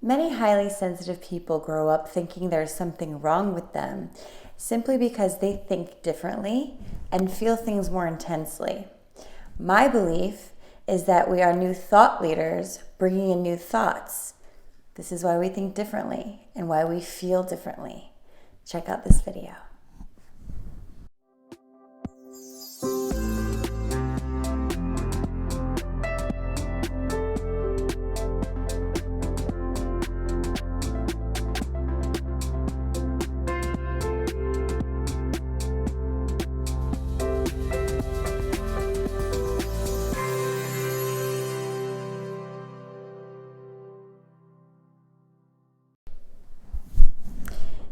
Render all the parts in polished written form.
Many highly sensitive people grow up thinking there's something wrong with them simply because they think differently and feel things more intensely. My belief is that we are new thought leaders bringing in new thoughts. This is why we think differently and why we feel differently. Check out this video.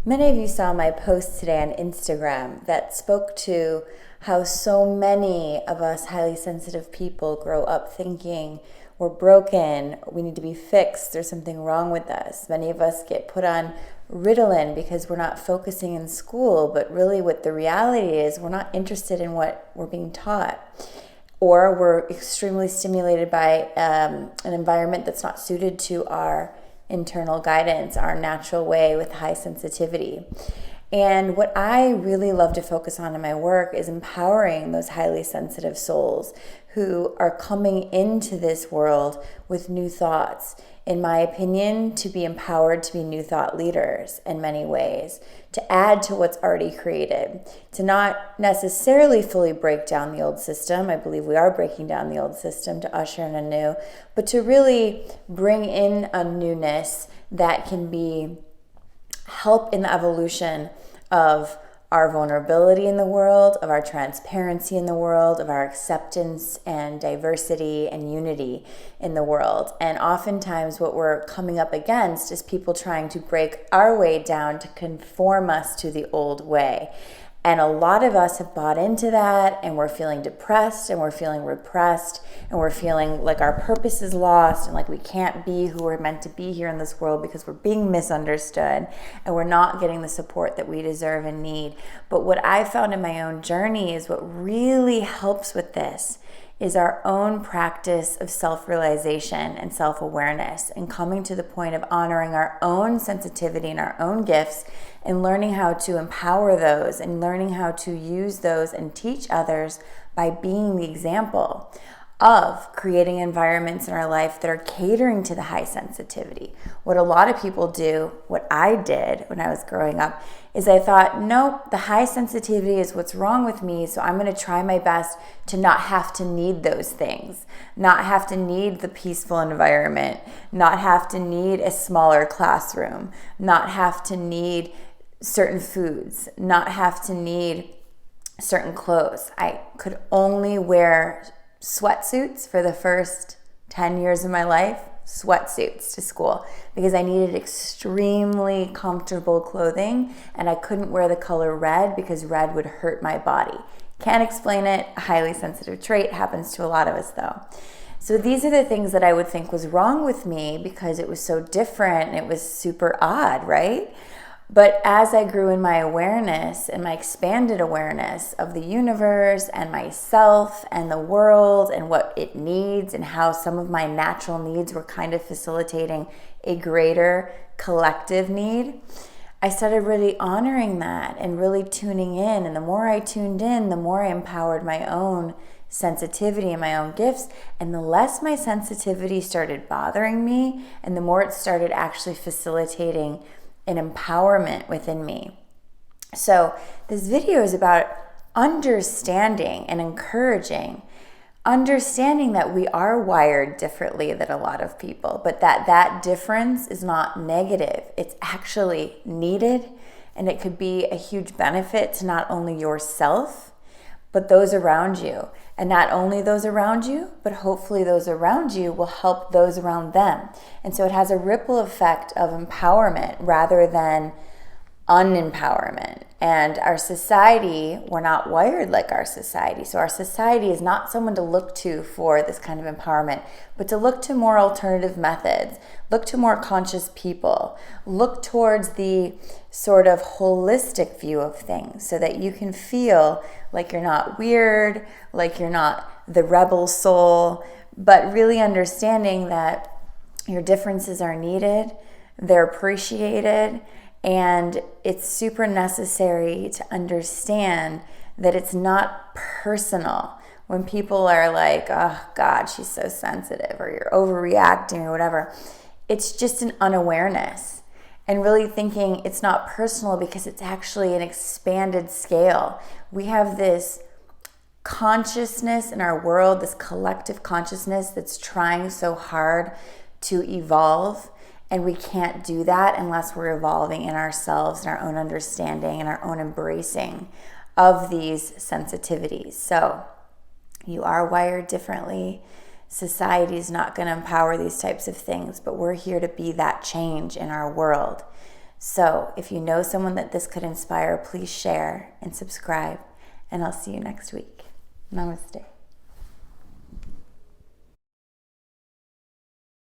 Many of you saw my post today on Instagram that spoke to how so many of us highly sensitive people grow up thinking we're broken, we need to be fixed, there's something wrong with us. Many of us get put on Ritalin because we're not focusing in school, but really what the reality is we're not interested in what we're being taught. Or we're extremely stimulated by an environment that's not suited to our internal guidance, our natural way with high sensitivity. And what I really love to focus on in my work is empowering those highly sensitive souls who are coming into this world with new thoughts. In my opinion, to be empowered to be new thought leaders in many ways, to add to what's already created, to not necessarily fully break down the old system. I believe we are breaking down the old system to usher in a new, but to really bring in a newness that can be help in the evolution of our vulnerability in the world, of our transparency in the world, of our acceptance and diversity and unity in the world. And oftentimes what we're coming up against is people trying to break our way down to conform us to the old way. And a lot of us have bought into that, and we're feeling depressed, and we're feeling repressed, and we're feeling like our purpose is lost, and like we can't be who we're meant to be here in this world because we're being misunderstood, and we're not getting the support that we deserve and need. But what I've found in my own journey is what really helps with this is our own practice of self-realization and self-awareness, and coming to the point of honoring our own sensitivity and our own gifts, and learning how to empower those and learning how to use those and teach others by being the example of creating environments in our life that are catering to the high sensitivity. What a lot of people do, what I did when I was growing up, is I thought, nope, the high sensitivity is what's wrong with me, so I'm going to try my best to not have to need those things, not have to need the peaceful environment, not have to need a smaller classroom, not have to need certain foods, not have to need certain clothes. I could only wear sweatsuits for the first 10 years of my life, sweatsuits to school, because I needed extremely comfortable clothing, and I couldn't wear the color red because red would hurt my body. Can't explain it. A highly sensitive trait, happens to a lot of us though. So these are the things that I would think was wrong with me because it was so different and it was super odd, right? But as I grew in my awareness and my expanded awareness of the universe and myself and the world and what it needs, and how some of my natural needs were kind of facilitating a greater collective need, I started really honoring that and really tuning in. And the more I tuned in, the more I empowered my own sensitivity and my own gifts, and the less my sensitivity started bothering me, and the more it started actually facilitating an empowerment within me. So this video is about understanding and understanding that we are wired differently than a lot of people, but that difference is not negative. It's actually needed, and it could be a huge benefit to not only yourself, but those around you. And not only those around you, but hopefully those around you will help those around them. And so it has a ripple effect of empowerment rather than unempowerment. And our society, we're not wired like our society. So our society is not someone to look to for this kind of empowerment, but to look to more alternative methods, look to more conscious people, look towards the sort of holistic view of things so that you can feel like you're not weird, like you're not the rebel soul, but really understanding that your differences are needed, they're appreciated, and it's super necessary to understand that it's not personal. When people are like, oh God, she's so sensitive, or you're overreacting or whatever, it's just an unawareness. And really thinking it's not personal because it's actually an expanded scale. We have this consciousness in our world, this collective consciousness that's trying so hard to evolve. And we can't do that unless we're evolving in ourselves and our own understanding and our own embracing of these sensitivities. So you are wired differently. Society is not going to empower these types of things, but we're here to be that change in our world. So if you know someone that this could inspire, please share and subscribe, and I'll see you next week. Namaste.